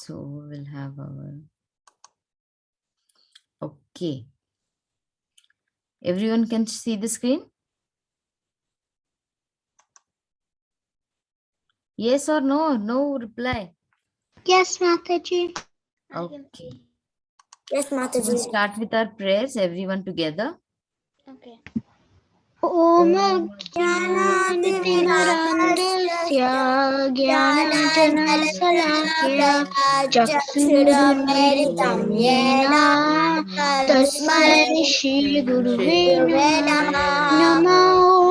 So we'll have our... Okay. Everyone can see the screen? Yes or no? No reply. Yes, Mataji. Okay. Yes, We'll Mataji. start with our prayers, everyone together. Okay. Om ज्ञानाञ्जनशलाकया Jnananandasya Jnananjanasalakya Chakshurumilitam Yena Tasmai Shri Guruve Namo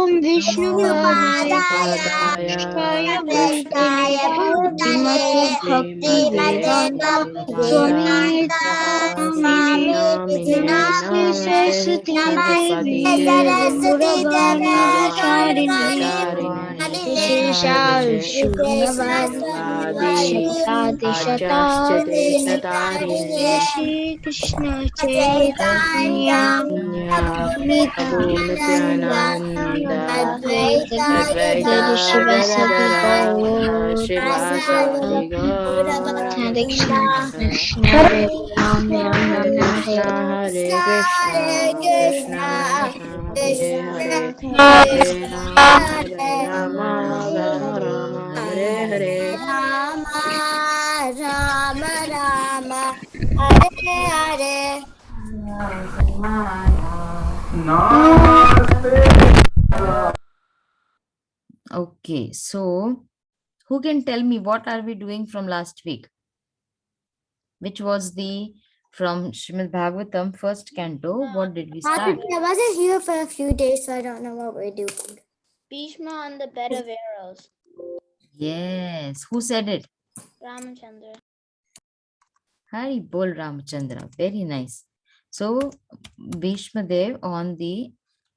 Om Vishnu Padaya Krishnaaya Bhutale Srimate Bhakti Vedanta Swami Namini Namaste Saraswati Devi Gauravani Charini Vishesha Shunyavadi Shakti Shatarini Shri Krishna Chaitanya Prabhu Nityananda Advaita Gadadara Shivasati Gaur Hare Krishna Krishna Hare Ram Ram Ram Hare Hare Krishna, Krishna Hare Hare, Hare Hare Rama, Rama Rama, Hare Hare. Rama Rama Rama Hare Hare. Okay, so who can tell me what are we doing from last week? Which was the from Srimad Bhagavatam first canto? What did we start? Mataji, I wasn't here for a few days, so I don't know what we're doing. Bhishma on the bed of arrows. Yes, who said it? Ramachandra. Hari Bol Ramachandra. Very nice. So Bhishmadev on the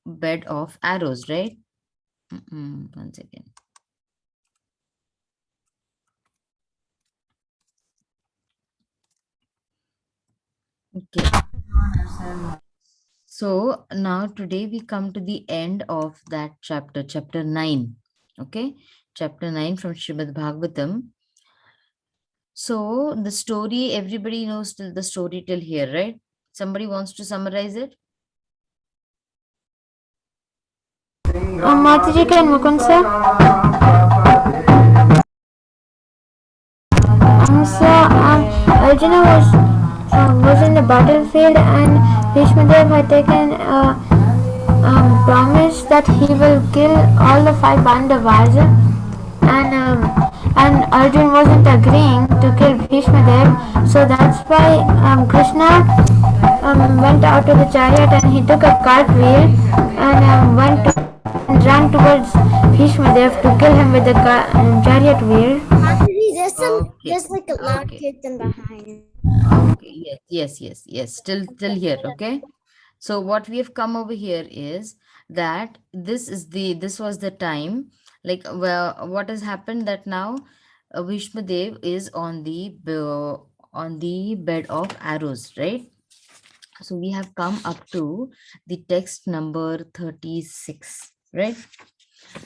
bed of arrows, right? One second. Okay. So now today we come to the end of that chapter, chapter 9. Okay, chapter 9 from Srimad Bhagavatam. So the story, everybody knows till the story till here, right? Somebody wants to summarize it? Mataji, can Mukund sir? Arjuna was in the battlefield, and Bhishmadev had taken a promise that he will kill all the 5 Pandavas, and Arjun wasn't agreeing to kill Bhishmadev, so that's why Krishna went out to the chariot and he took a cartwheel and ran towards Bhishmadev to kill him with the chariot wheel. Mataji, there's like a loud Okay. kitten behind. Okay, yes. Still here, okay? So what we have come over here is that this was the time, like, well, what has happened that now Bhishmadev is on the bed of arrows, right? So we have come up to the text number 36, right?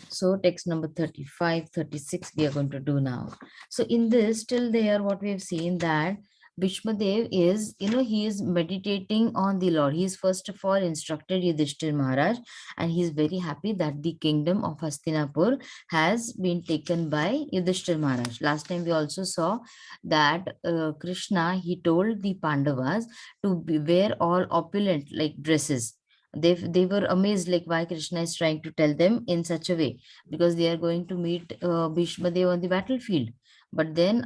So text number 35, 36 we are going to do now. So in this, till there, what we have seen that Bhishmadev is, he is meditating on the Lord. He is first of all instructed Yudhishthir Maharaj, and he is very happy that the kingdom of Hastinapur has been taken by Yudhishthir Maharaj. Last time we also saw that Krishna, he told the Pandavas to wear all opulent like dresses. They were amazed, like, why Krishna is trying to tell them in such a way, because they are going to meet Bhishmadev on the battlefield. But then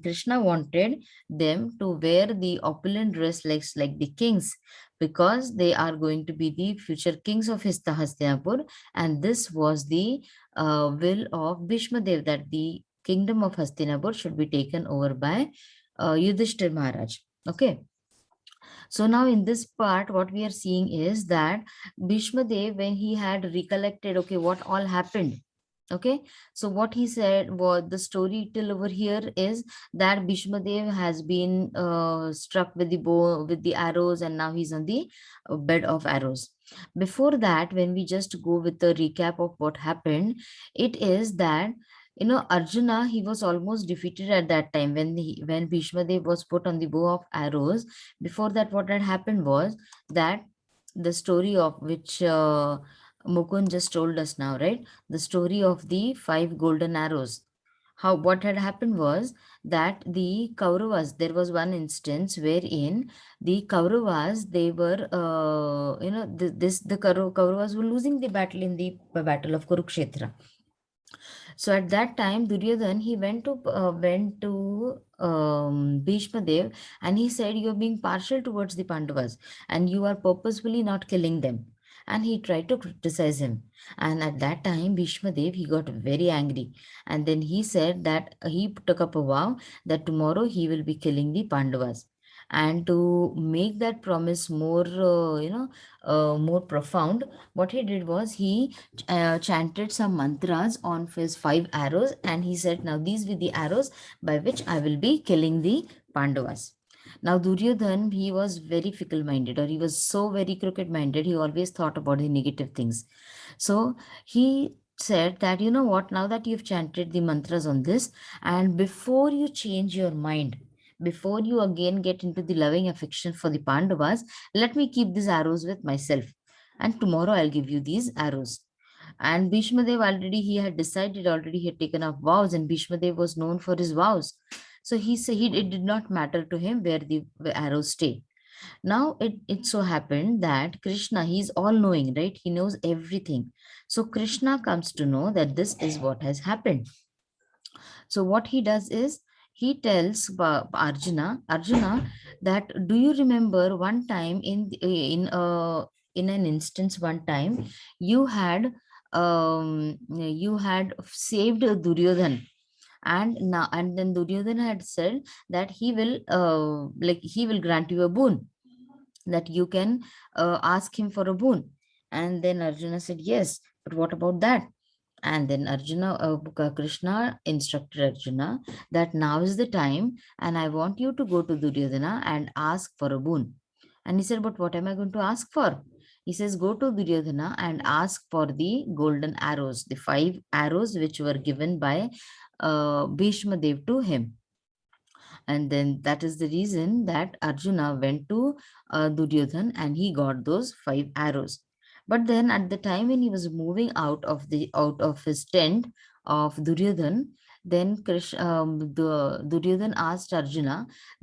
Krishna wanted them to wear the opulent dress like the kings, because they are going to be the future kings of Hastinapur, and this was the will of Bhishmadev, that the kingdom of Hastinapur should be taken over by Yudhishthir Maharaj. Okay. So now in this part, what we are seeing is that Bhishmadev, when he had recollected, okay, what all happened. Okay, so what he said was, the story till over here is that Bhishmadev has been struck with the bow, with the arrows, and now he's on the bed of arrows. Before that, when we just go with the recap of what happened, it is that Arjuna, he was almost defeated at that time when Bhishma Dev was put on the bow of arrows. Before that, what had happened was that the story of which Mukund just told us now, right? The story of the five golden arrows. How what had happened was that the Kauravas, there was one instance wherein the Kauravas, they were, the Kauravas were losing the battle in the battle of Kurukshetra. So at that time, Duryodhan, he went to Bhishma Dev, and he said, "You're being partial towards the Pandavas, and you are purposefully not killing them." And he tried to criticize him. And at that time, Bhishma Dev, he got very angry, and then he said that he took up a vow that tomorrow he will be killing the Pandavas. And to make that promise more, more profound, what he did was he chanted some mantras on his five arrows, and he said, "Now these were the arrows by which I will be killing the Pandavas." Now Duryodhan, he was very fickle minded, or he was so very crooked minded, he always thought about the negative things. So he said that, "You know what, now that you've chanted the mantras on this, and before you change your mind, before you again get into the loving affection for the Pandavas, let me keep these arrows with myself, and tomorrow I'll give you these arrows." And Bhishmadev already, he had decided already, he had taken up vows, and Bhishmadev was known for his vows. So he said it did not matter to him where the arrows stay. Now it so happened that Krishna, he's all knowing, right? He knows everything. So Krishna comes to know that this is what has happened. So what he does is he tells Arjuna, that, "Do you remember one time in an instance, one time you had saved Duryodhan, and then Duryodhan had said that he will grant you a boon, that you can ask him for a boon." And then Arjuna said, "Yes, but what about that?" And then Krishna instructed Arjuna that now is the time, and I want you to go to Duryodhana and ask for a boon. And he said, "But what am I going to ask for?" He says, "Go to Duryodhana and ask for the golden arrows, the five arrows which were given by Bhishma Dev to him." And then that is the reason that Arjuna went to Duryodhan, and he got those five arrows. But then at the time when he was moving out of his tent of Duryodhan, then Duryodhan asked Arjuna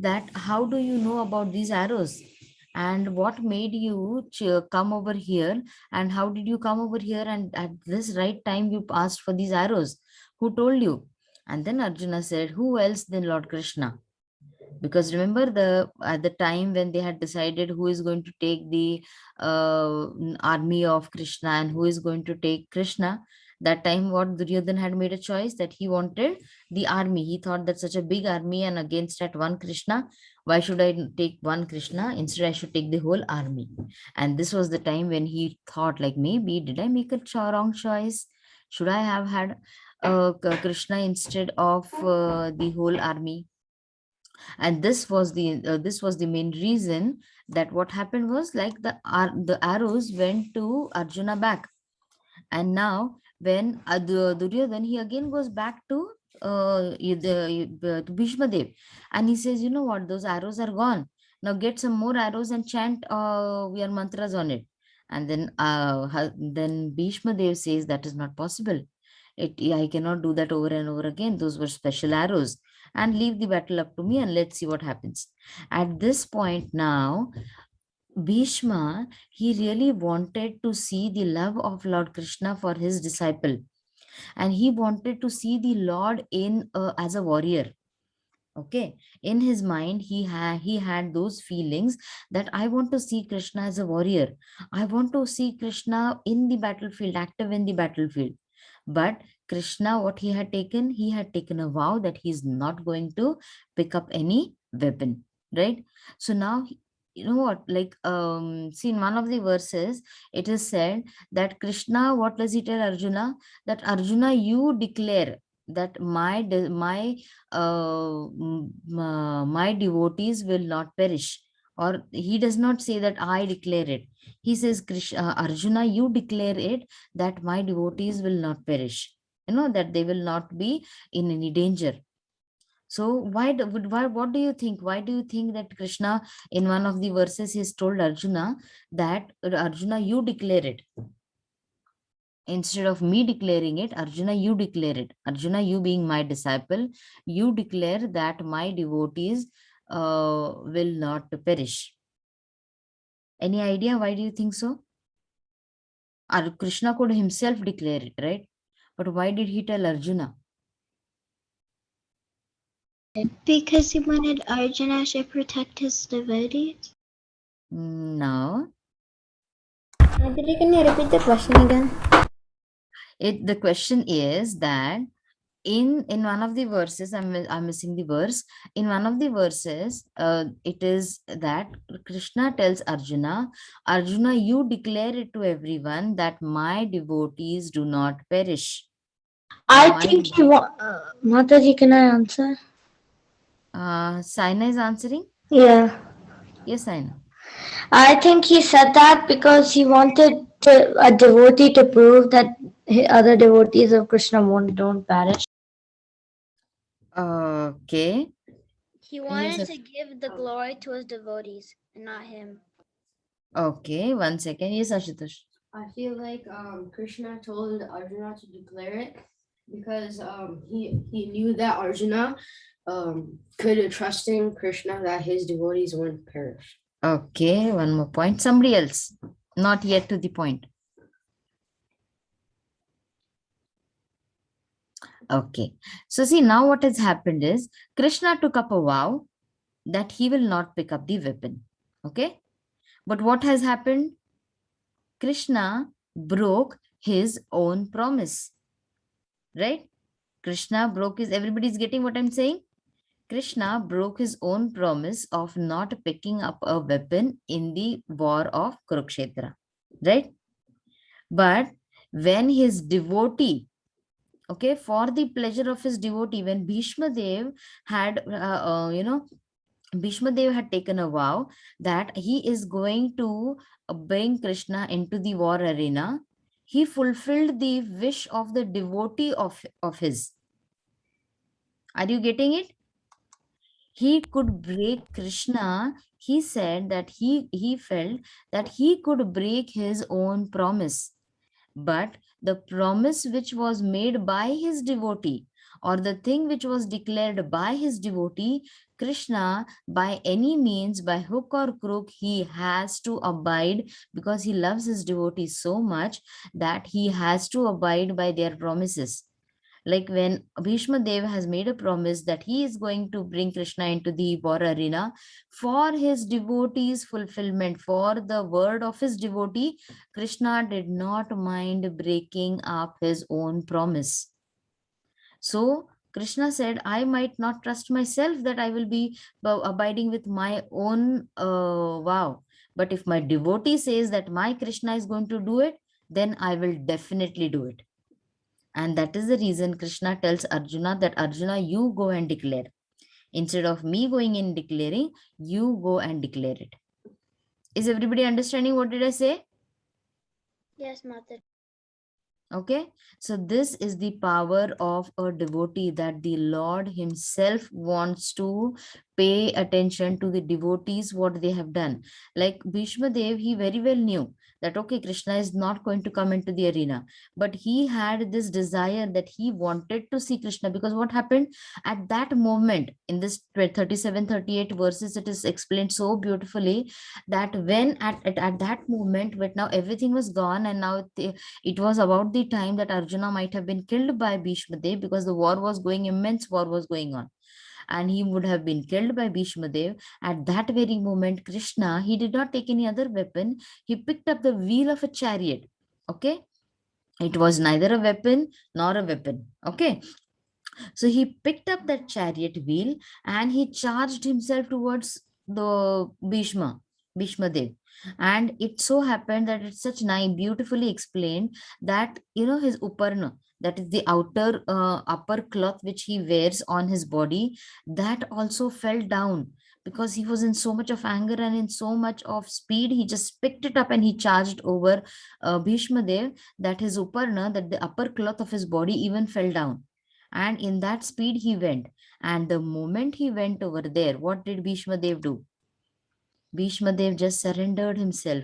that, "How do you know about these arrows? And what made you come over here? And how did you come over here? And at this right time you asked for these arrows? Who told you?" And then Arjuna said, "Who else than Lord Krishna?" Because remember, the at the time when they had decided who is going to take the army of Krishna and who is going to take Krishna, that time what Duryodhan had made a choice that he wanted the army. He thought that such a big army and against that one Krishna, why should I take one Krishna? Instead, I should take the whole army. And this was the time when he thought, like, maybe did I make a wrong choice? Should I have had Krishna instead of the whole army? And this was the main reason that what happened was, like, the arrows went to Arjuna back. And now when Duryodhan, he again goes back to to Bhishma Dev, and he says, "You know what, those arrows are gone. Now get some more arrows and chant your mantras on it." And then Bhishma Dev says, "That is not possible. I cannot do that over and over again. Those were special arrows, and leave the battle up to me, and let's see what happens." At this point now, Bhishma, he really wanted to see the love of Lord Krishna for his disciple, and he wanted to see the Lord in as a warrior. Okay, in his mind, he had those feelings that I want to see Krishna as a warrior. I want to see Krishna in the battlefield, active in the battlefield. But Krishna, what he had taken a vow that he is not going to pick up any weapon, right? So now, you know what, like, see, in one of the verses, it is said that Krishna, what does he tell Arjuna? That, "Arjuna, you declare that my devotees will not perish." Or he does not say that I declare it. He says, Arjuna, you declare it that my devotees will not perish. that they will not be in any danger. So what do you think? Why do you think that Krishna in one of the verses he's told Arjuna that Arjuna, you declare it? Instead of me declaring it, Arjuna, you declare it. Arjuna, you being my disciple, you declare that my devotees will not perish. Any idea why do you think so? Krishna could himself declare it, right? But why did he tell Arjuna? Because he wanted Arjuna to protect his devotees. No. Mataji, can you repeat the question again? The question is that in one of the verses, I'm missing the verse. In one of the verses, it is that Krishna tells Arjuna, Arjuna, you declare it to everyone that my devotees do not perish. I My think he Mataji, can I answer? Saina is answering. Yeah. Yes, Saina. I think he said that because he wanted a devotee to prove that other devotees of Krishna don't perish. Okay. He Yes. wanted to give the glory to his devotees and not him. Okay. 1 second. Yes, Ashutosh. I feel like Krishna told Arjuna to declare it because he knew that Arjuna could trust in Krishna that his devotees wouldn't perish. Okay. One more point. Somebody else. Not yet to the point. Okay. So see, now what has happened is Krishna took up a vow that he will not pick up the weapon. Okay. But what has happened? Krishna broke his own promise. Right? Krishna broke his, everybody's getting what I'm saying? Krishna broke his own promise of not picking up a weapon in the war of Kurukshetra. Right? But when his devotee, okay, for the pleasure of his devotee, when Bhishmadev had Bhishmadev had taken a vow that he is going to bring Krishna into the war arena, he fulfilled the wish of the devotee of his. Are you getting it? He could break Krishna. He said that he felt that he could break his own promise. But the promise which was made by his devotee, or the thing which was declared by his devotee, Krishna, by any means, by hook or crook, he has to abide because he loves his devotees so much that he has to abide by their promises. Like when Bhishma Dev has made a promise that he is going to bring Krishna into the war arena for his devotees' fulfillment, for the word of his devotee, Krishna did not mind breaking up his own promise. So Krishna said, I might not trust myself that I will be abiding with my own vow. But if my devotee says that my Krishna is going to do it, then I will definitely do it. And that is the reason Krishna tells Arjuna that Arjuna, you go and declare. Instead of me going and declaring, you go and declare it. Is everybody understanding what did I say? Yes, Mother. Okay, so this is the power of a devotee, that the Lord himself wants to pay attention to the devotees, what they have done. Like Bhishma Dev, he very well knew that, okay, Krishna is not going to come into the arena, but he had this desire that he wanted to see Krishna, because what happened at that moment in this 37, 38 verses, it is explained so beautifully that when at that moment, but now everything was gone, and now it was about the time that Arjuna might have been killed by Bhishma Dev, because the war was going, immense war was going on, and he would have been killed by Bhishma Dev. At that very moment, Krishna, he did not take any other weapon. He picked up the wheel of a chariot. Okay. It was neither a weapon nor a weapon. Okay. So he picked up that chariot wheel and he charged himself towards the Bhishma Dev. And it so happened that it's such nice, beautifully explained that, his uparna, that is the outer upper cloth which he wears on his body, that also fell down. because he was in so much of anger and in so much of speed. He just picked it up and he charged over Bhishmadev, that his uparna, that the upper cloth of his body even fell down. And in that speed he went. And the moment he went over there, what did Bhishmadev do? Bhishmadev just surrendered himself,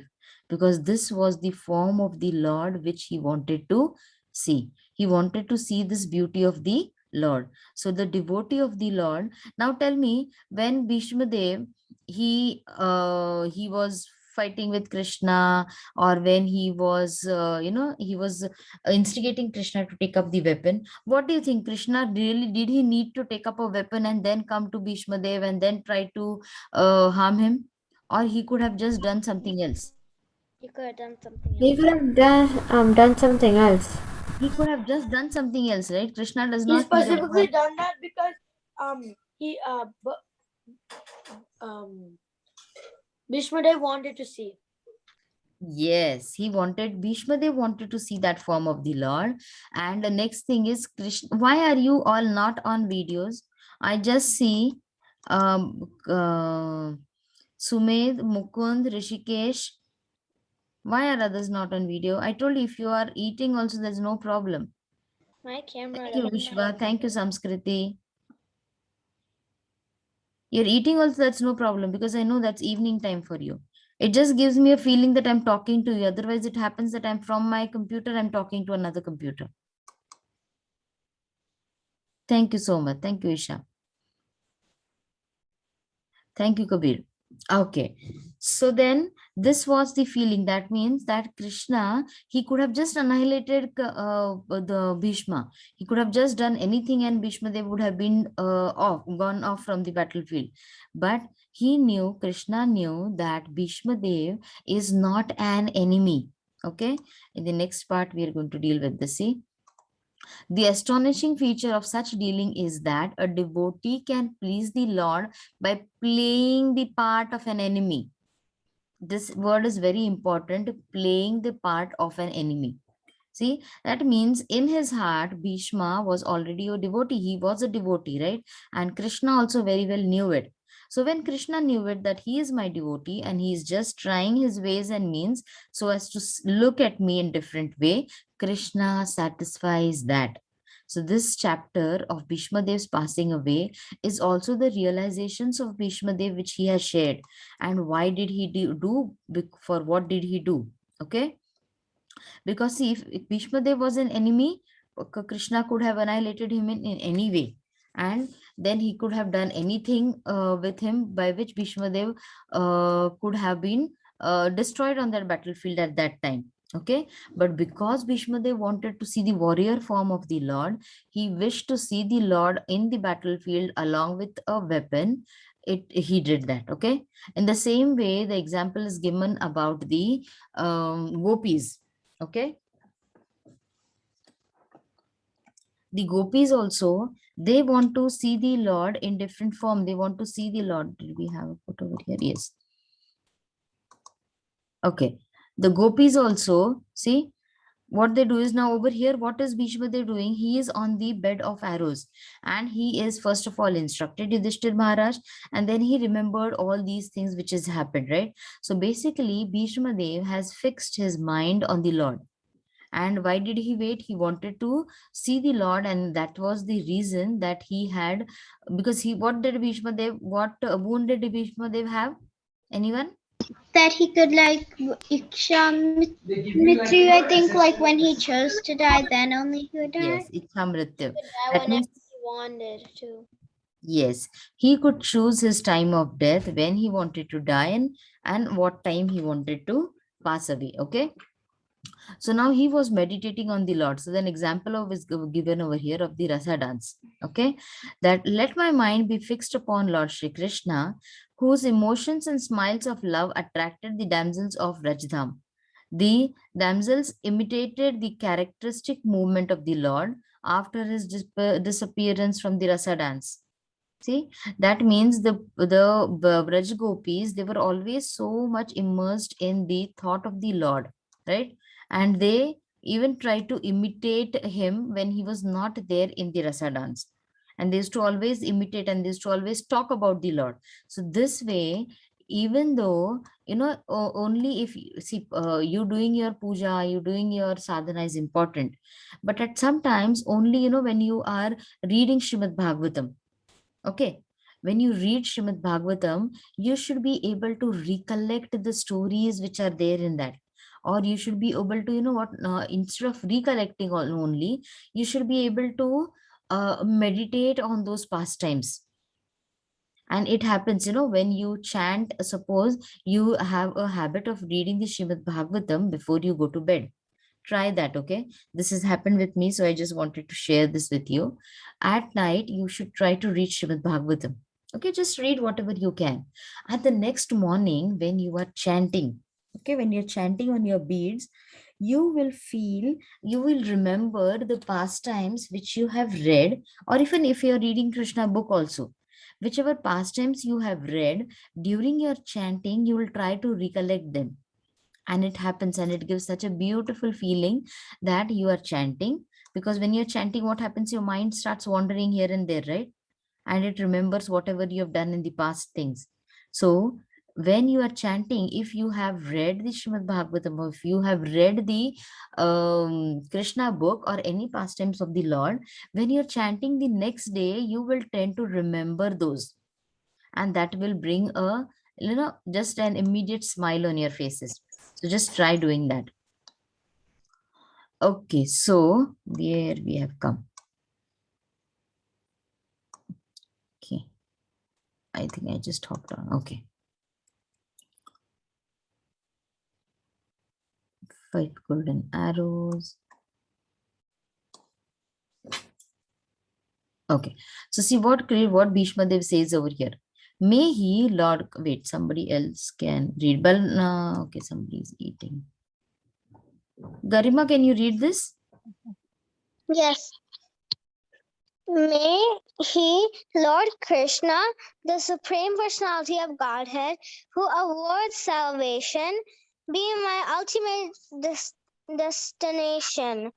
because this was the form of the Lord which he wanted to see. He wanted to see this beauty of the Lord. So the devotee of the Lord. Now tell me, when Bhishmadev, he was fighting with Krishna, or when he was he was instigating Krishna to take up the weapon, what do you think? Krishna really, did he need to take up a weapon and then come to Bhishmadev and then try to harm him? Or he could have just done something else? He could have done something else. He could have just done something else, right? Krishna does He not need a specifically weapon. done that because he Bhishmadev wanted to see. Yes, Bhishmadev wanted to see that form of the Lord. And the next thing is, Krishna, why are you all not on videos? I just see Sumed, Mukund, Rishikesh. Why are others not on video? I told you, if you are eating also, there's no problem. My camera Thank you, doesn't Vishwa. Thank you, Samskriti. You're eating also, that's no problem, because I know that's evening time for you. It just gives me a feeling that I'm talking to you. Otherwise, it happens that I'm from my computer, I'm talking to another computer. Thank you so much. Thank you, Isha. Thank you, Kabir. Okay. So then this was the feeling. That means that Krishna, he could have just annihilated the Bhishma. He could have just done anything and Bhishma, they would have been gone off from the battlefield. But he knew, Krishna knew that Bhishma Dev is not an enemy. Okay. In the next part, we are going to deal with this. See, the astonishing feature of such dealing is that a devotee can please the Lord by playing the part of an enemy. This word is very important, playing the part of an enemy. See, that means in his heart, Bhishma was already a devotee. He was a devotee, right? And Krishna also very well knew it. So when Krishna knew it, that he is my devotee and he is just trying his ways and means so as to look at me in different way, Krishna satisfies that. So this chapter of Bhishma Dev's passing away is also the realizations of Bhishma Dev which he has shared. And why did he do, for what did he do? Okay. Because see, if Bhishma Dev was an enemy, Krishna could have annihilated him in any way. And then he could have done anything with him by which Bhishma Dev could have been destroyed on that battlefield at that time. Okay. But because Bhishma Dev wanted to see the warrior form of the Lord, he wished to see the Lord in the battlefield along with a weapon. He did that. Okay. In the same way, the example is given about the gopis. Okay. The gopis also, they want to see the Lord in different form. They want to see the Lord. Did we have a photo over here? Yes. Okay. The gopis also, see, what they do is, now over here, what is Bhishma they doing? He is on the bed of arrows, and he is first of all instructed Yudhishthir Maharaj, and then he remembered all these things which has happened, right? So basically, Bhishma Dev has fixed his mind on the Lord. And why did he wait? He wanted to see the Lord, and that was the reason that he had, because what did Bhishma Dev, what wound did Bhishma Dev have? Anyone? That he could like Mithri, I think, like when he chose to die, then only he would die. Yes, Ichamrityu. die That whenever means, he wanted to. yes, he could choose his time of death, when he wanted to die, and what time he wanted to pass away. Okay. So now he was meditating on the Lord. So then example of is given over here of the rasa dance. Okay. That let my mind be fixed upon Lord Shri Krishna, whose emotions and smiles of love attracted the damsels of Rajdham. The damsels imitated the characteristic movement of the Lord after his disappearance from the rasa dance. See, that means the Braj gopis, they were always so much immersed in the thought of the Lord, right? And they even tried to imitate him when he was not there in the rasa dance. and they used to always imitate, and they used to always talk about the Lord. So this way, even though, only if you see, you doing your puja, you doing your sadhana is important, but at sometimes only, when you are reading Srimad Bhagavatam, okay, when you read Srimad Bhagavatam, you should be able to recollect the stories which are there in that. Or you should be able to, instead of recollecting only, you should be able to meditate on those pastimes. And it happens, when you chant, suppose you have a habit of reading the Srimad Bhagavatam before you go to bed. Try that, okay? This has happened with me, so I just wanted to share this with you. At night, you should try to read Srimad Bhagavatam. Okay, just read whatever you can. At the next morning, when you are chanting, okay, when you're chanting on your beads, you will feel, you will remember the pastimes which you have read, or even if you're reading Krishna book also, whichever pastimes you have read during your chanting, you will try to recollect them. And it happens, and it gives such a beautiful feeling that you are chanting. Because when you're chanting, what happens, your mind starts wandering here and there, right? And it remembers whatever you have done in the past things. So when you are chanting, if you have read the Srimad Bhagavatam, or if you have read the Krishna book or any pastimes of the Lord, when you're chanting the next day, you will tend to remember those, and that will bring a, just an immediate smile on your faces. So just try doing that. Okay, so where we have come. Okay, I think I just hopped on. Okay, 5 golden arrows. Okay, so see what Bhishmadev says over here. May he, Lord, wait, somebody else can read. Okay, somebody is eating. Garima, can you read this? Yes. May he, Lord Krishna, the Supreme Personality of Godhead, who awards salvation, be my ultimate destination.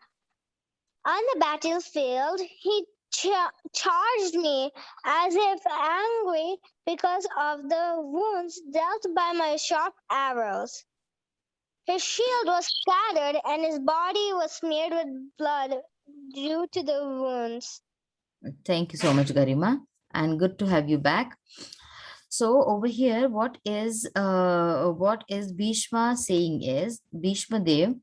On the battlefield, he charged me as if angry because of the wounds dealt by my sharp arrows. His shield was scattered and his body was smeared with blood due to the wounds. Thank you so much, Garima, and good to have you back. So over here, what is Bhishma saying is, Bhishma Dev,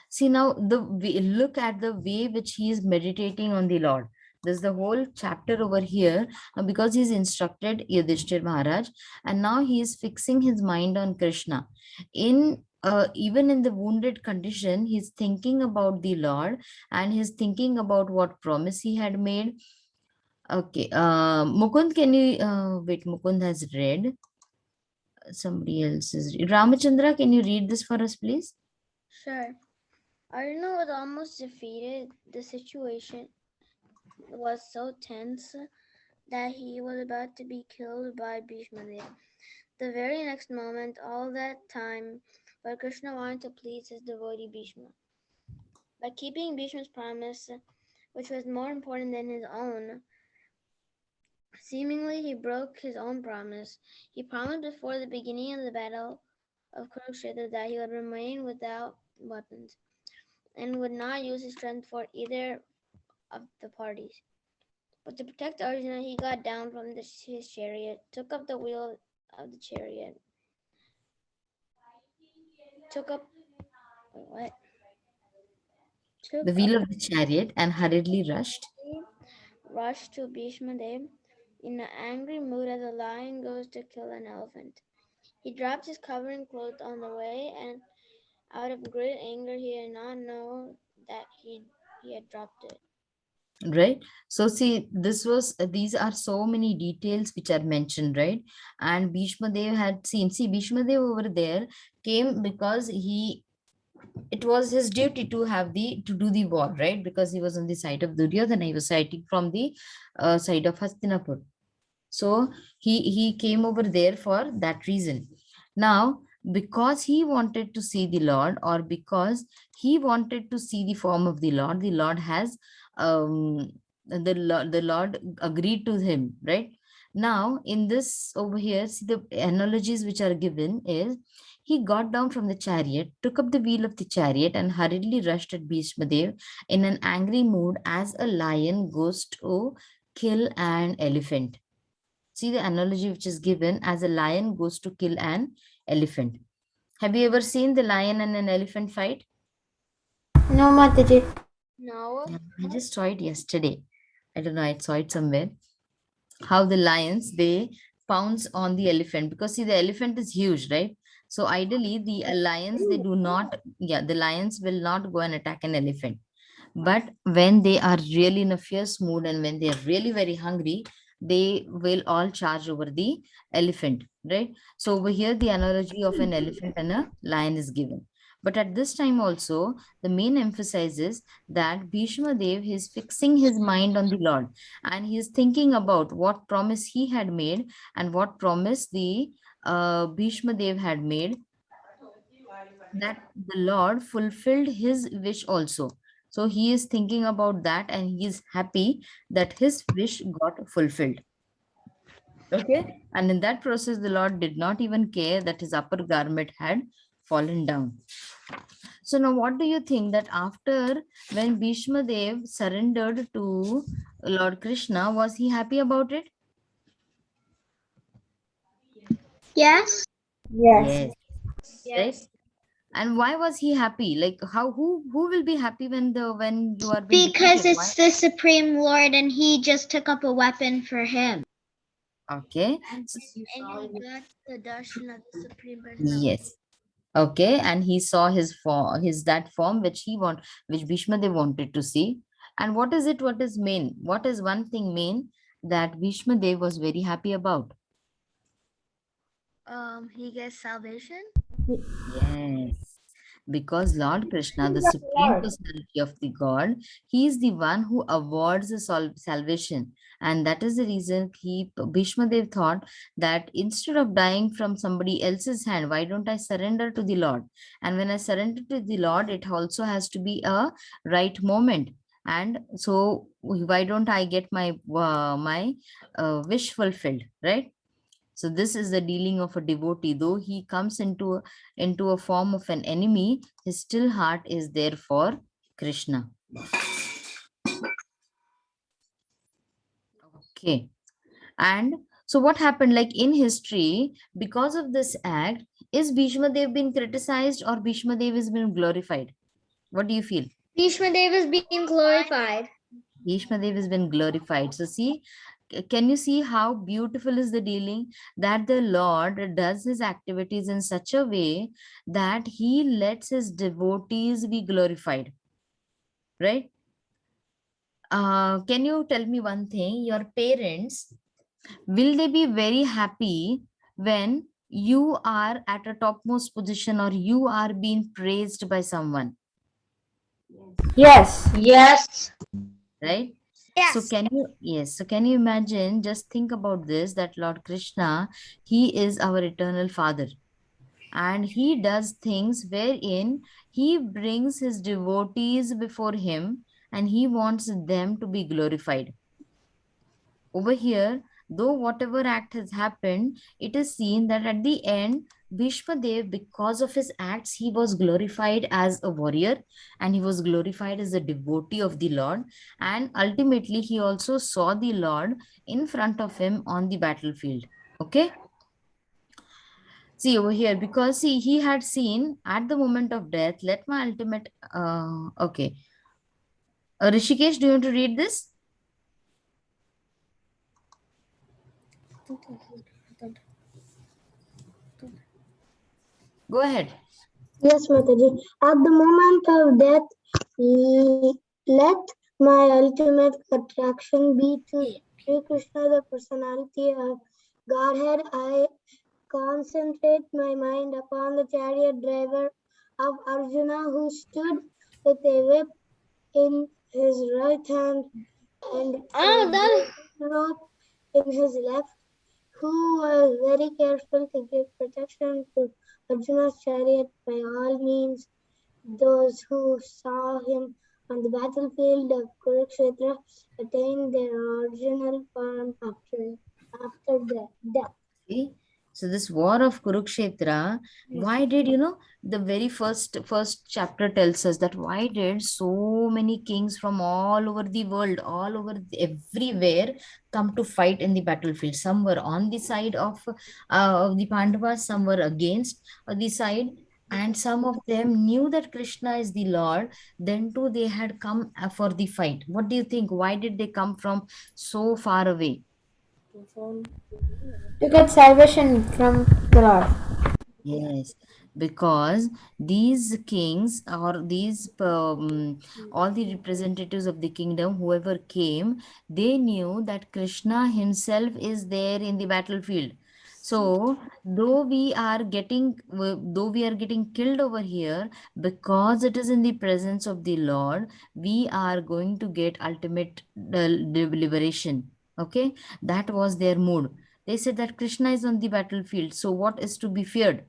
see now, look at the way which he is meditating on the Lord. There's the whole chapter over here, because he's instructed Yudhishthir Maharaj, and now he is fixing his mind on Krishna. Even in the wounded condition, he's thinking about the Lord, and he's thinking about what promise he had made. Okay, Mukund, can you wait? Mukund has read. Somebody else is Ramachandra. Can you read this for us, please? Sure. Arjuna was almost defeated. The situation was so tense that he was about to be killed by Bhishmadeva. The very next moment, all that time, but Krishna wanted to please his devotee Bhishma. By keeping Bhishma's promise, which was more important than his own, seemingly he broke his own promise. He promised before the beginning of the battle of Kurukshetra that he would remain without weapons and would not use his strength for either of the parties. But to protect Arjuna, he got down from his chariot, took up the wheel of the chariot, The wheel of the chariot, and hurriedly rushed to Bhishmadev in an angry mood as a lion goes to kill an elephant. He dropped his covering cloth on the way, and out of great anger, he did not know that he had dropped it. right? So see, these are so many details which are mentioned, right? And Bhishma Dev had seen, see, Bhishma Dev over there came because it was his duty to do the war, right? Because he was on the side of Duryodhana, he was fighting from the side of Hastinapur. So he came over there for that reason. Now, because he wanted to see the Lord, or because he wanted to see the form of the Lord has the Lord agreed to him, right? Now, in this over here, see the analogies which are given is he got down from the chariot, took up the wheel of the chariot, and hurriedly rushed at Bhishmadev in an angry mood as a lion goes to kill an elephant. See the analogy which is given as a lion goes to kill an elephant. Have you ever seen the lion and an elephant fight? No, Mataji. No. Yeah, I just saw it yesterday. I don't know, I saw it somewhere. How the lions they pounce on the elephant, because see the elephant is huge, right? So ideally the lions they do not, yeah, the lions will not go and attack an elephant. But when they are really in a fierce mood and when they are really very hungry, they will all charge over the elephant, right? So over here, the analogy of an elephant and a lion is given. But at this time also, the main emphasis is that Bhishma Dev is fixing his mind on the Lord, and he is thinking about what promise he had made and what promise the Bhishma Dev had made, that the Lord fulfilled his wish also. So he is thinking about that and he is happy that his wish got fulfilled. Okay. And in that process, the Lord did not even care that his upper garment had fallen down. So now what do you think that after when Bhishma Dev surrendered to Lord Krishna, was he happy about it? Yes. Yes. Yes. Right. Yes. And why was he happy? Like how who will be happy when the when you are being Because defeated? Why? it's the Supreme Lord and he just took up a weapon for him. Okay. And you And saw he him. got the darshan of the Supreme Personality. Yes. Okay. And he saw his form, his that form which he want, which Bhishma they wanted to see. And what is it? What is main? What is one thing main that Bhishma Dev was very happy about? He gets salvation. Yes. Because Lord Krishna, the Praise the supreme Lord. personality of the God, he is the one who awards the salvation. And that is the reason Bhishma Dev thought that instead of dying from somebody else's hand, why don't I surrender to the Lord? And when I surrender to the Lord, it also has to be a right moment. And so why don't I get my wish fulfilled, right? So this is the dealing of a devotee. Though he comes into a form of an enemy, his still heart is there for Krishna. Okay. And so what happened, like in history, because of this act, is Bhishma Dev been criticized or Bhishma Dev has been glorified? What do you feel? Bhishma Dev is being glorified. Bhishma Dev has been glorified. So see, can you see how beautiful is the dealing, that the Lord does his activities in such a way that he lets his devotees be glorified, right? Can you tell me one thing? Your parents, will they be very happy when you are at a topmost position or you are being praised by someone, Yes. Yes. right? So Yes. can you, yes, so can you imagine, just think about this, that Lord Krishna, he is our eternal father, and he does things wherein he brings his devotees before him and he wants them to be glorified. Over here, though whatever act has happened, it is seen that at the end, Bhishma Dev, because of his acts, he was glorified as a warrior and he was glorified as a devotee of the Lord. And ultimately, he also saw the Lord in front of him on the battlefield. Okay. See over here, because see, he had seen at the moment of death, let my ultimate, okay. Rishikesh, do you want to read this? Go ahead. Yes, Mataji. At the moment of death, let my ultimate attraction be to Sri Krishna, the personality of Godhead. I concentrate my mind upon the chariot driver of Arjuna, who stood with a whip in his right hand and a golden rope in his left, who was very careful to give protection to Arjuna's chariot by all means. Those who saw him On the battlefield of Kurukshetra attained their original form after their death. See? So this war of Kurukshetra, why did, the very first chapter tells us that why did so many kings from all over the world, all over everywhere come to fight in the battlefield? Some were on the side of the Pandavas, some were against the side, and some of them knew that Krishna is the Lord. Then too they had come for the fight. What do you think? Why did they come from so far away? To get salvation from the Lord. Yes, because these kings or these all the representatives of the kingdom, whoever came, they knew that Krishna himself is there in the battlefield. So, though we are getting killed over here, because it is in the presence of the Lord, we are going to get ultimate liberation. Okay, that was their mood. They said that Krishna is on the battlefield. So, what is to be feared?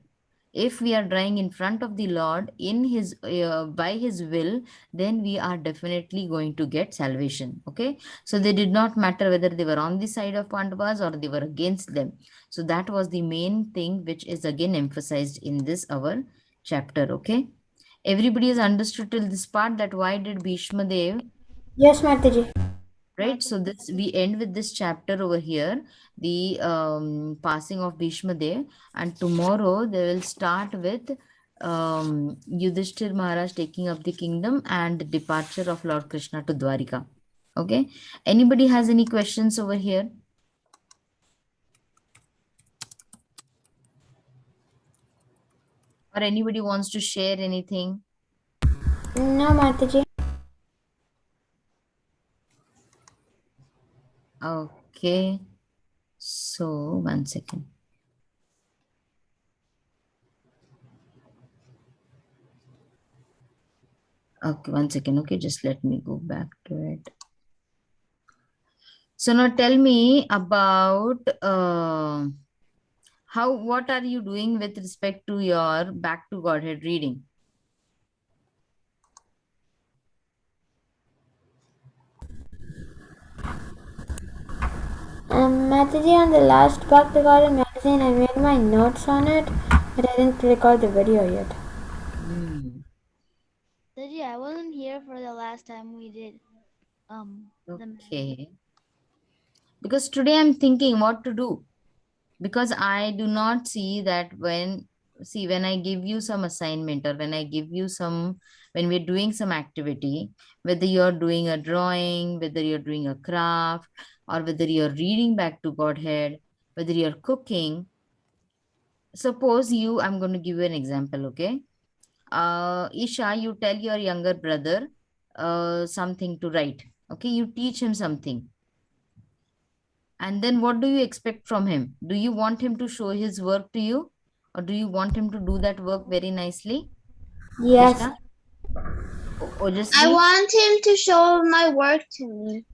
If we are dying in front of the Lord in his by his will, then we are definitely going to get salvation. Okay, so they did not matter whether they were on the side of Pandavas or they were against them. So that was the main thing which is again emphasized in this our chapter. Okay, everybody has understood till this part that why did Bhishma Dev, Yes, Mataji. right? So this we end with this chapter over here, the passing of Bhishma Dev, and tomorrow they will start with Yudhishthir Maharaj taking up the kingdom and the departure of Lord Krishna to Dwarika. Okay, anybody has any questions over here? Or anybody wants to share anything? No, Mataji. Okay, so one second. Okay, one second. Okay, just let me go back to it. So now tell me about what are you doing with respect to your back to Godhead reading? Mataji, on the last Bhakti Garden magazine, I made my notes on it, but I didn't record the video yet. Mataji, I wasn't here for the last time we did the Okay. Because today I'm thinking what to do. Because I do not see that when I give you some assignment or when I give you some, when we're doing some activity, whether you're doing a drawing, whether you're doing a craft, or whether you're reading back to Godhead, whether you're cooking, suppose I'm going to give you an example, okay? Isha, you tell your younger brother something to write, okay? You teach him something. And then what do you expect from him? Do you want him to show his work to you? Or do you want him to do that work very nicely? Yes. Isha? I Ojasvi? want him to show my work to me.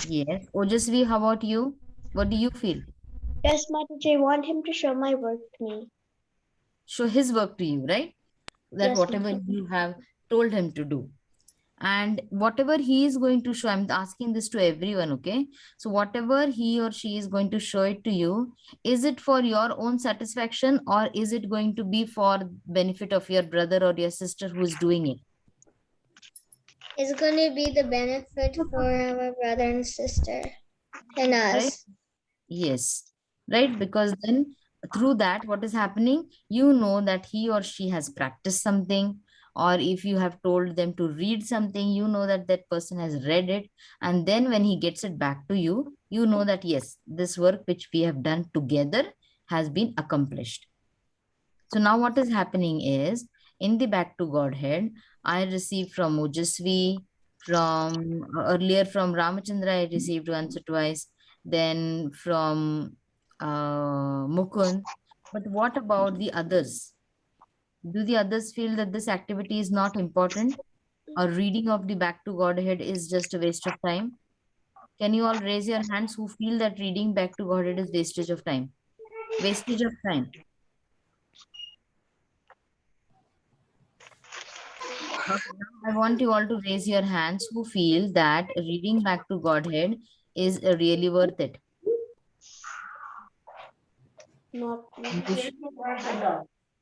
Yes. Ojasvi, how about you? What do you feel? Yes, Mataji, I want him to show my work to me. Show his work to you, right? That Yes, whatever you have told him to do. And whatever he is going to show, I'm asking this to everyone, okay? So whatever he or she is going to show it to you, is it for your own satisfaction or is it going to be for benefit of your brother or your sister who is doing it? It's going to be the benefit for our brother and sister and Right? us. Yes. Right? Because then through that, what is happening? You know that he or she has practiced something, or if you have told them to read something, you know that that person has read it. And then when he gets it back to you, you know that yes, this work which we have done together has been accomplished. So now what is happening is in the back to Godhead, I received from Ojasvi, from earlier from Ramachandra, I received once or twice, then from Mukund. But what about the others? Do the others feel that this activity is not important or reading of the back to Godhead is just a waste of time? Can you all raise your hands who feel that reading back to Godhead is wastage of time? Wastage of time. Okay, now I want you all to raise your hands who feel that reading back to Godhead is really worth it. Not You should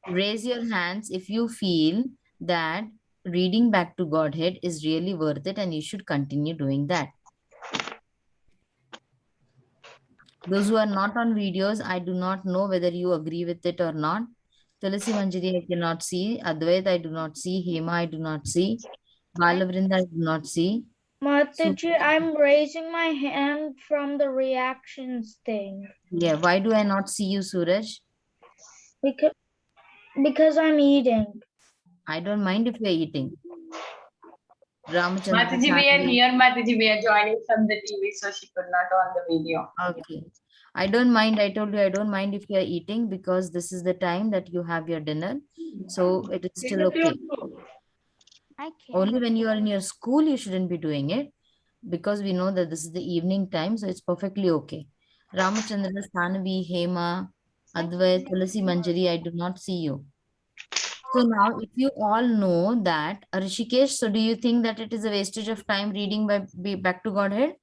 raise your hands if you feel that reading back to Godhead is really worth it and you should continue doing that. Those who are not on videos, I do not know whether you agree with it or not. Tulasi Manjari, I cannot see. Advait, I do not see. Hema, I do not see. Balavrinda, I do not see. Mataji, I'm raising my hand from the reactions thing. Yeah, why do I not see you, Suraj? Because I'm eating. I don't mind if you're eating. Ramachandra Mataji, we are here. Mataji, we are joining from the TV, so she could not on the video. Okay. I don't mind. I told you I don't mind if you're eating because this is the time that you have your dinner. So it is still okay. I can't. Only when you are in your school, you shouldn't be doing it because we know that this is the evening time. So it's perfectly okay. Ramachandra, Stanavi, Hema, Advait, Tulasi Manjari, I do not see you. So now, if you all know that, Rishikesh, so do you think that it is a wastage of time reading back to Godhead?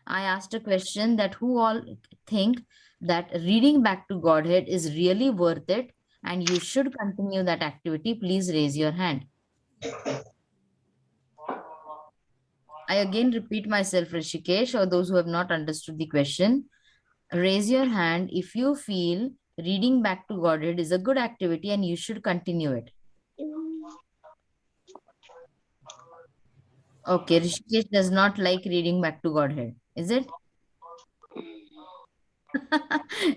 I asked a question that who all think that reading back to Godhead is really worth it and you should continue that activity. Please raise your hand. I again repeat myself, Rishikesh, or those who have not understood the question. Raise your hand if you feel reading back to Godhead is a good activity and you should continue it. Okay, Rishikesh does not like reading back to Godhead, is it?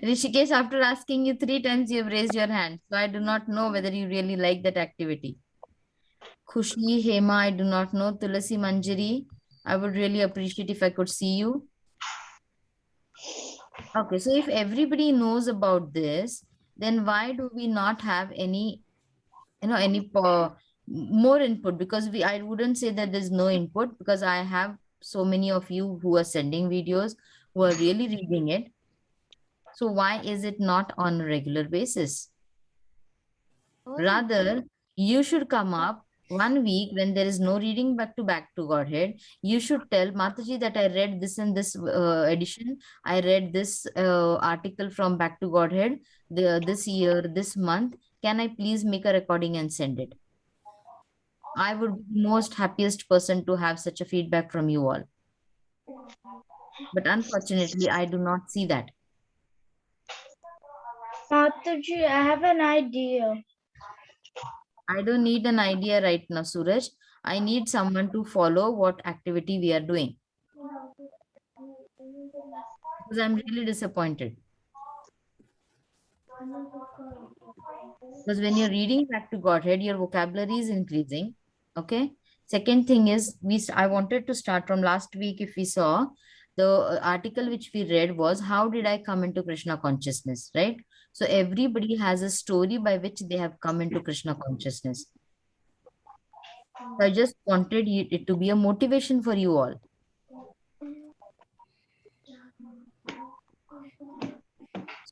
Rishikesh, after asking you 3 times, you have raised your hand. So I do not know whether you really like that activity. Khushi, Hema, I do not know. Tulasi Manjari, I would really appreciate if I could see you. Okay, so if everybody knows about this, then why do we not have any, any more input? Because I wouldn't say that there's no input because I have so many of you who are sending videos, who are really reading it. So why is it not on a regular basis? Rather, you should come up 1 week when there is no reading back to Godhead. You should tell Mataji that I read this in this edition. I read this article from Back to Godhead this year, this month. Can I please make a recording and send it? I would be the most happiest person to have such a feedback from you all. But unfortunately, I do not see that. Mataji, I have an idea. I don't need an idea right now, Suraj. I need someone to follow what activity we are doing. Because I'm really disappointed. Because when you're reading back to Godhead, your vocabulary is increasing. Okay. Second thing is, I wanted to start from last week. If we saw the article which we read was how did I come into Krishna consciousness, right? So everybody has a story by which they have come into Krishna consciousness. So I just wanted it to be a motivation for you all.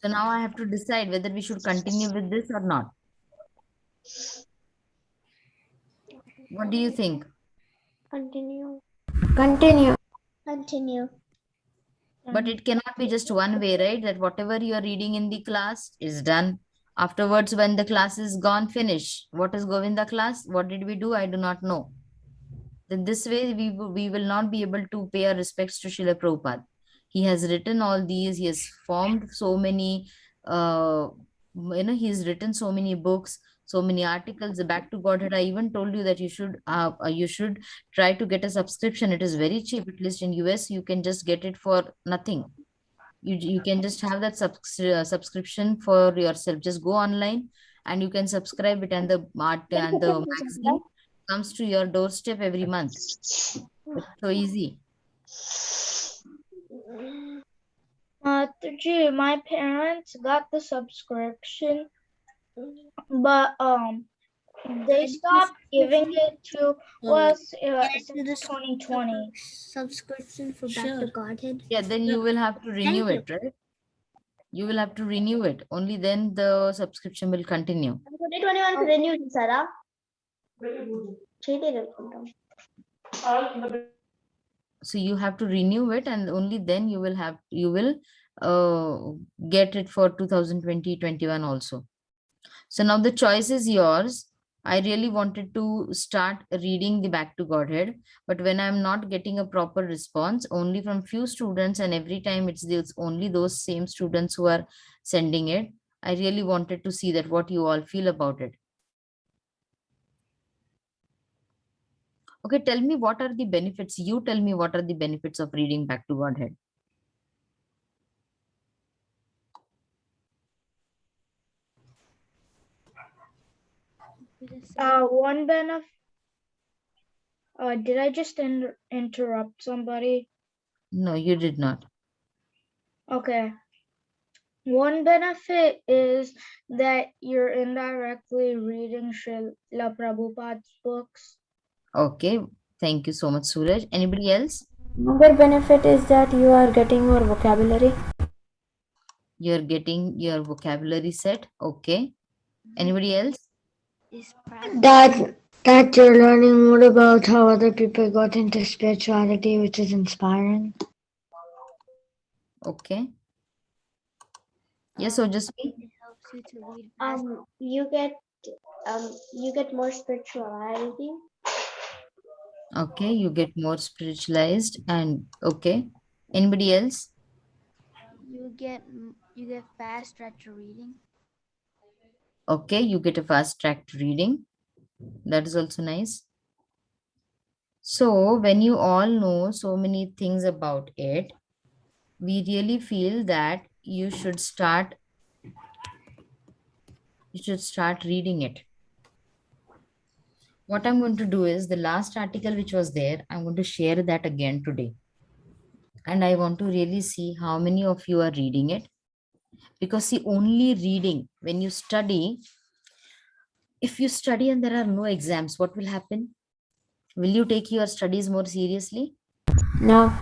So now I have to decide whether we should continue with this or not. What do you think? Continue. Continue. Continue. But it cannot be just one way, right? That whatever you are reading in the class is done. Afterwards, when the class is gone, finish. What is Govinda class? What did we do? I do not know. Then this way, we will not be able to pay our respects to Srila Prabhupada. He has written all these. He has formed so many, he's written so many books, so many articles. The Back to Godhead, I even told you that you should try to get a subscription. It is very cheap. At least in US, you can just get it for nothing. You can just have that subscription for yourself. Just go online and you can subscribe it, and the magazine comes to your doorstep every month. It's so easy. Mataji, my parents got the subscription, but they stopped giving it to us since 2020. Subscription for Back to Godhead. Yeah, then you will have to renew it, right? You will have to renew it. Only then the subscription will continue. 2021 renewed, Sarah. So you have to renew it, and only then you will get it for 2020-21 also. So now the choice is yours. I really wanted to start reading the Back to Godhead, but when I'm not getting a proper response, only from few students, and every time it's only those same students who are sending it, I really wanted to see that what you all feel about it. Okay, tell me what are the benefits. You tell me what are the benefits of reading Back to Godhead. One benefit. Did I just interrupt somebody? No, you did not. Okay. One benefit is that you're indirectly reading Srila Prabhupada's books. Okay, thank you so much, Suraj. Anybody else? Another benefit is that you are getting more vocabulary. You're getting your vocabulary set. Okay. Anybody else? Is That you're learning more about how other people got into spirituality, which is inspiring. Okay. Yes, so just me. it helps you to read fast. You get more spirituality. Okay, you get more spiritualized, and okay. Anybody else? You get fast track to reading. Okay, you get a fast track to reading. That is also nice. So when you all know so many things about it, we really feel that you should start reading it. What I'm going to do is the last article which was there, I'm going to share that again today. And I want to really see how many of you are reading it. Because see, only reading, when you study, if you study and there are no exams, what will happen? Will you take your studies more seriously? No.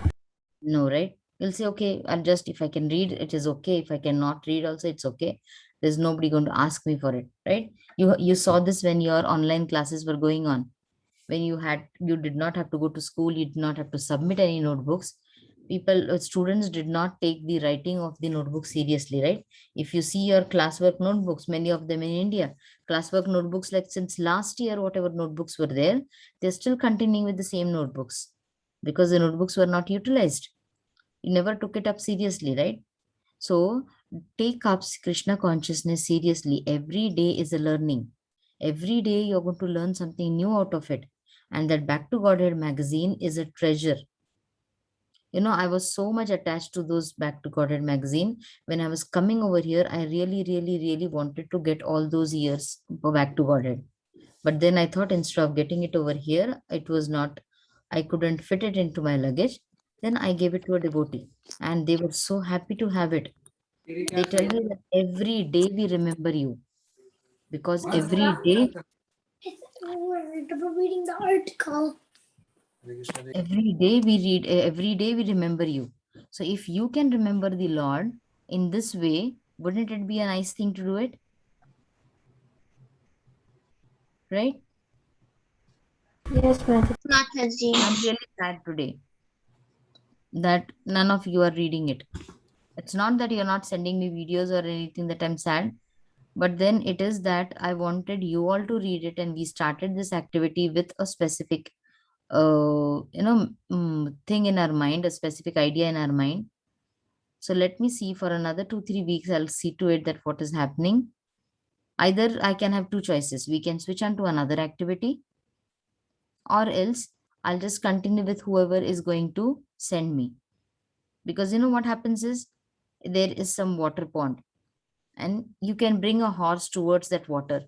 No, right? You'll say, okay, I'll just, if I can read, it is okay. If I cannot read also, it's okay. There's nobody going to ask me for it, right? You saw this when your online classes were going on. When you did not have to go to school, you did not have to submit any notebooks. Students did not take the writing of the notebook seriously, right? If you see your classwork notebooks, many of them in India, classwork notebooks, like since last year, whatever notebooks were there, they're still continuing with the same notebooks because the notebooks were not utilized. You never took it up seriously, right? So take up Krishna consciousness seriously. Every day is a learning. Every day you're going to learn something new out of it. And that Back to Godhead magazine is a treasure. You know, I was so much attached to those Back to Godhead magazine. When I was coming over here, I really, really, really wanted to get all those years Back to Godhead. But then I thought instead of getting it over here, it was not, I couldn't fit it into my luggage. Then I gave it to a devotee and they were so happy to have it. They tell me that every day we remember you because Reading the article. every day we remember you. So if you can remember the Lord in this way, wouldn't it be a nice thing to do it? Right? Yes, Mataji. Mataji. I'm really sad today that none of you are reading it. It's not that you're not sending me videos or anything that I'm sad, but then it is that I wanted you all to read it, and we started this activity with a specific thing in our mind, a specific idea in our mind. So let me see, for another 2-3 weeks I'll see to it that what is happening. Either I can have two choices: we can switch on to another activity, or else I'll just continue with whoever is going to send me. Because you know what happens is, there is some water pond and you can bring a horse towards that water.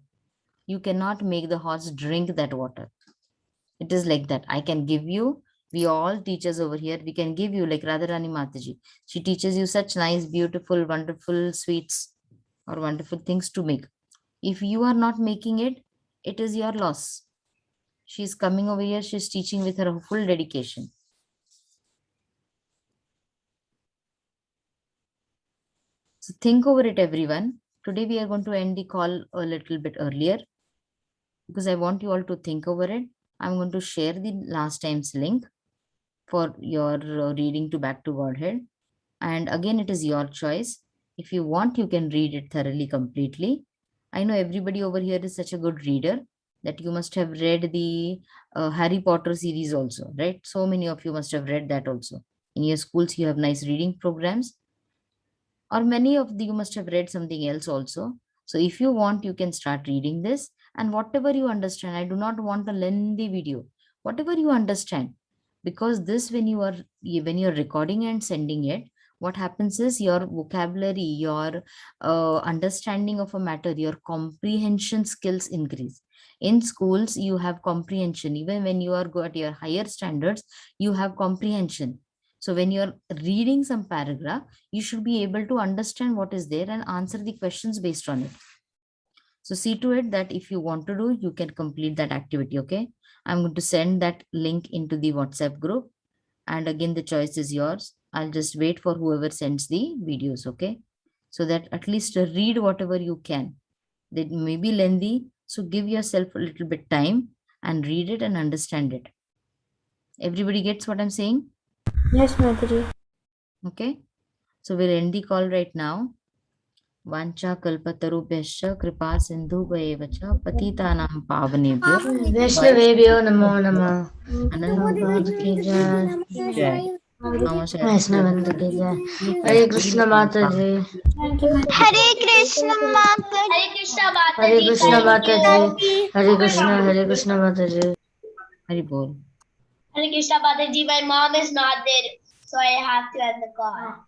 You cannot make the horse drink that water. It is like that. I can give you, we all teachers over here, we can give you like Radharani Mataji. She teaches you such nice, beautiful, wonderful sweets or wonderful things to make. If you are not making it, it is your loss. She's coming over here, she's teaching with her full dedication. So think over it, everyone. Today we are going to end the call a little bit earlier because I want you all to think over it. I'm going to share the last time's link for your reading to Back to Godhead. And again, it is your choice. If you want, you can read it thoroughly, completely. I know everybody over here is such a good reader that you must have read the Harry Potter series also, right? So many of you must have read that also. In your schools, you have nice reading programs, or many of you must have read something else also. So if you want, you can start reading this, and whatever you understand, I do not want a lengthy video. Whatever you understand, because this, when you're recording and sending it, what happens is your vocabulary, your understanding of a matter, your comprehension skills increase. In schools, you have comprehension. Even when you are at your higher standards, you have comprehension. So when you're reading some paragraph, you should be able to understand what is there and answer the questions based on it. So see to it that if you want to do, you can complete that activity. Okay. I'm going to send that link into the WhatsApp group. And again, the choice is yours. I'll just wait for whoever sends the videos. Okay. So that at least read whatever you can. They may be lengthy. So give yourself a little bit time and read it and understand it. Everybody gets what I'm saying? Yes, Mataji. Okay. So we'll end the call right now. Vancha kalpatarubhyascha kripa sindhubhayeva cha patitanam pavanebhyo Vaishnavebhyo namo namah. Ananta Ki jai. Jai. Namaskar. Vaishnavanta ki jai. Hare Krishna Mataji. Thank you, Mataji. Hare Krishna Mataji. Hare Krishna Hare Mataji. Krishna Thank you. Mataji. Hare Krishna Mataji. Hari Bol. Hare Krishna Mataji. My mom is not there, so I have to end the call.